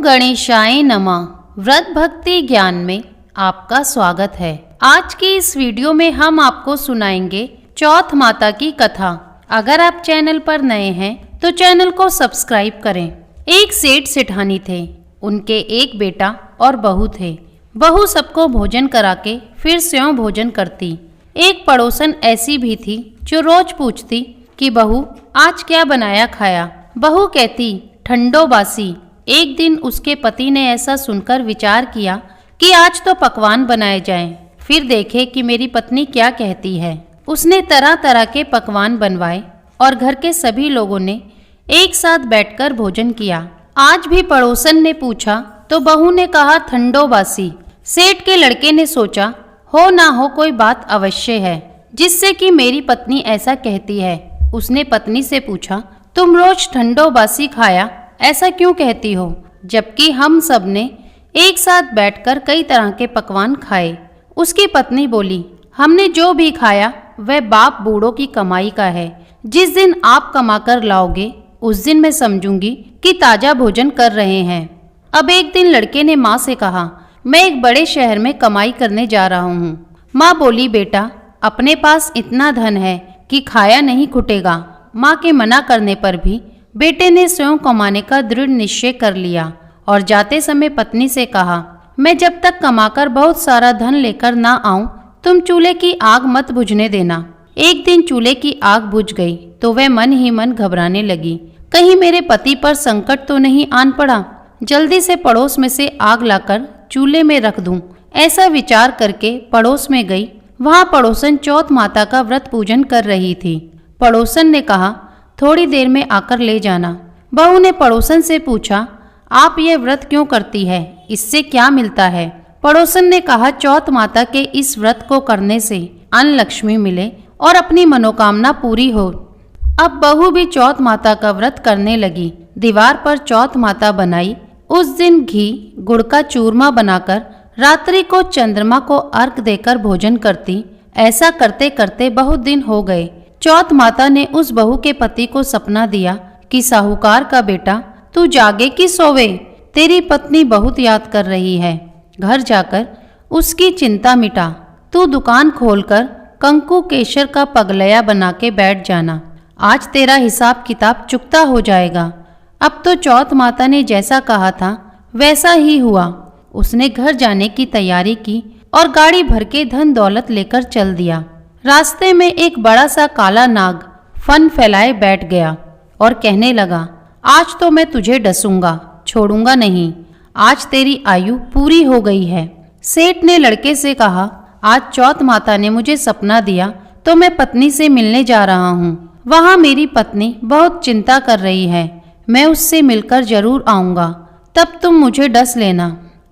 गणेशाय नमः। व्रत भक्ति ज्ञान में आपका स्वागत है। आज की इस वीडियो में हम आपको सुनाएंगे चौथ माता की कथा। अगर आप चैनल पर नए हैं तो चैनल को सब्सक्राइब करें। एक सेठ सेठानी थे, उनके एक बेटा और बहू थे। बहू सबको भोजन करा के फिर स्वयं भोजन करती। एक पड़ोसन ऐसी भी थी जो रोज पूछती कि बहू आज क्या बनाया खाया। बहू कहती ठंडो बासी। एक दिन उसके पति ने ऐसा सुनकर विचार किया कि आज तो पकवान बनाए जाएं, फिर देखे कि मेरी पत्नी क्या कहती है। उसने तरह तरह के पकवान बनवाए और घर के सभी लोगों ने एक साथ बैठकर भोजन किया। आज भी पड़ोसन ने पूछा तो बहू ने कहा ठंडो बासी। सेठ के लड़के ने सोचा हो ना हो कोई बात अवश्य है जिससे कि मेरी पत्नी ऐसा कहती है। उसने पत्नी से पूछा तुम रोज ठंडो बासी खाया ऐसा क्यों कहती हो, जबकि हम सब ने एक साथ बैठकर कई तरह के पकवान खाए। उसकी पत्नी बोली हमने जो भी खाया वह बाप बूढ़ों की कमाई का है। जिस दिन आप कमा कर लाओगे उस दिन मैं समझूंगी कि ताजा भोजन कर रहे हैं। अब एक दिन लड़के ने माँ से कहा मैं एक बड़े शहर में कमाई करने जा रहा हूँ। माँ बोली बेटा अपने पास इतना धन है कि खाया नहीं खुटेगा। माँ के मना करने पर भी बेटे ने स्वयं कमाने का दृढ़ निश्चय कर लिया और जाते समय पत्नी से कहा मैं जब तक कमाकर बहुत सारा धन लेकर ना आऊं तुम चूल्हे की आग मत बुझने देना। एक दिन चूल्हे की आग बुझ गई तो वह मन ही मन घबराने लगी, कहीं मेरे पति पर संकट तो नहीं आन पड़ा। जल्दी से पड़ोस में से आग लाकर चूल्हे में रख दूं। ऐसा विचार करके पड़ोस में गई। वहां पड़ोसन चौथ माता का व्रत पूजन कर रही थी। पड़ोसन ने कहा थोड़ी देर में आकर ले जाना। बहू ने पड़ोसन से पूछा आप ये व्रत क्यों करती है, इससे क्या मिलता है। पड़ोसन ने कहा चौथ माता के इस व्रत को करने से अन्न लक्ष्मी मिले और अपनी मनोकामना पूरी हो। अब बहू भी चौथ माता का व्रत करने लगी। दीवार पर चौथ माता बनाई। उस दिन घी गुड़ का चूरमा बनाकर रात्रि को चंद्रमा को अर्घ देकर भोजन करती। ऐसा करते करते बहुत दिन हो गए। चौथ माता ने उस बहू के पति को सपना दिया कि साहूकार का बेटा तू जागे कि सोवे, तेरी पत्नी बहुत याद कर रही है। घर जाकर उसकी चिंता मिटा। तू दुकान खोलकर कंकु केशर का पगलया बना के बैठ जाना। आज तेरा हिसाब किताब चुकता हो जाएगा। अब तो चौथ माता ने जैसा कहा था वैसा ही हुआ। उसने घर जाने की तैयारी की और गाड़ी भर के धन दौलत लेकर चल दिया। रास्ते में एक बड़ा सा काला नाग फन फैलाए बैठ गया और कहने लगा आज तो मैं तुझे डसूंगा, छोड़ूंगा नहीं। आज तेरी आयु पूरी हो गई है। सेठ ने लड़के से कहा आज चौथ माता ने मुझे सपना दिया तो मैं पत्नी से मिलने जा रहा हूँ। वहाँ मेरी पत्नी बहुत चिंता कर रही है। मैं उससे मिलकर जरूर आऊँगा, तब तुम मुझे डस लेना।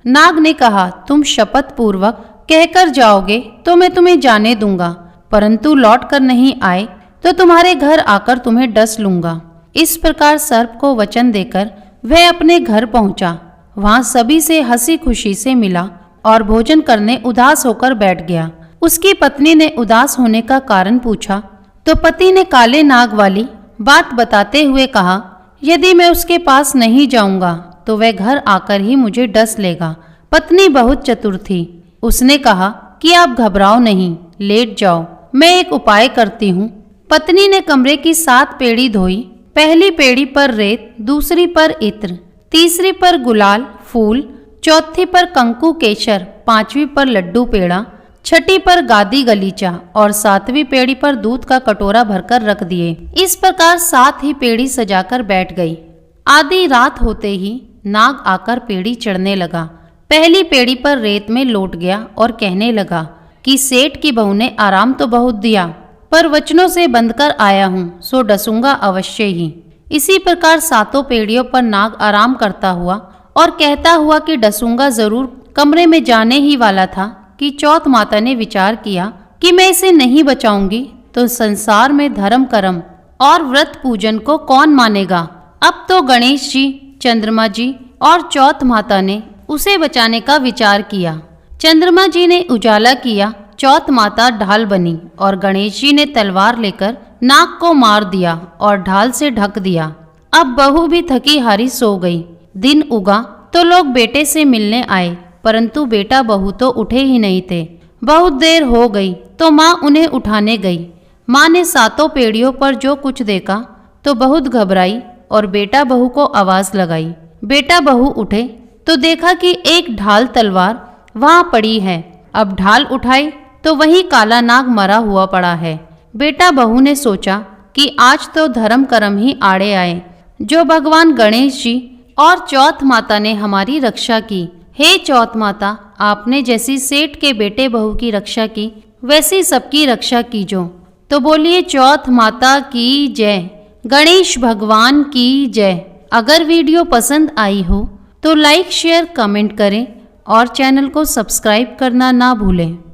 नाग ने कहा तुम शपथ पूर्वक कहकर जाओगे तो मैं तुम्हें जाने दूंगा, परंतु लौट कर नहीं आए तो तुम्हारे घर आकर तुम्हें डस लूंगा। इस प्रकार सर्प को वचन देकर वह अपने घर पहुंचा। वहां सभी से हंसी खुशी से मिला और भोजन करने उदास होकर बैठ गया। उसकी पत्नी ने उदास होने का कारण पूछा तो पति ने काले नाग वाली बात बताते हुए कहा यदि मैं उसके पास नहीं जाऊंगा तो वह घर आकर ही मुझे डस लेगा। पत्नी बहुत चतुर थी। उसने कहा कि आप घबराओ नहीं, लेट जाओ, मैं एक उपाय करती हूँ। पत्नी ने कमरे की 7 पेड़ी धोई। पहली पेड़ी पर रेत, दूसरी पर इत्र, तीसरी पर गुलाल फूल, चौथी पर कंकु केशर, 5वीं पर लड्डू पेड़ा, 6ठी पर गादी गलीचा और 7वीं पेड़ी पर दूध का कटोरा भरकर रख दिए। इस प्रकार 7 ही पेड़ी सजाकर बैठ गई। आधी रात होते ही नाग आकर पेड़ी चढ़ने लगा। पहली पेड़ी पर रेत में लौट गया और कहने लगा कि सेठ की बहू ने आराम तो बहुत दिया, पर वचनों से बंधकर आया हूँ सो डसूंगा अवश्य ही। इसी प्रकार 7 पेड़ियों पर नाग आराम करता हुआ और कहता हुआ कि डसूंगा जरूर कमरे में जाने ही वाला था कि चौथ माता ने विचार किया कि मैं इसे नहीं बचाऊंगी तो संसार में धर्म कर्म और व्रत पूजन को कौन मानेगा। अब तो गणेश जी, चंद्रमा जी और चौथ माता ने उसे बचाने का विचार किया। चंद्रमा जी ने उजाला किया, चौथ माता ढाल बनी और गणेश जी ने तलवार लेकर नाग को मार दिया और ढाल से ढक दिया। अब बहू भी थकी हारी सो गई। दिन उगा तो लोग बेटे से मिलने आए, परंतु बेटा बहू तो उठे ही नहीं थे। बहुत देर हो गई तो माँ उन्हें उठाने गई। माँ ने सातों पेड़ियों पर जो कुछ देखा तो बहुत घबराई और बेटा बहू को आवाज लगाई। बेटा बहू उठे तो देखा कि एक ढाल तलवार वहां पड़ी है। अब ढाल उठाई तो वही काला नाग मरा हुआ पड़ा है। बेटा बहू ने सोचा कि आज तो धर्म कर्म ही आड़े आए, जो भगवान गणेश जी और चौथ माता ने हमारी रक्षा की। हे चौथ माता, आपने जैसी सेठ के बेटे बहू की रक्षा की, वैसी सबकी रक्षा कीजो। तो बोलिए चौथ माता की जय, गणेश भगवान की जय। अगर वीडियो पसंद आई हो तो लाइक शेयर कमेंट करें और चैनल को सब्सक्राइब करना ना भूलें।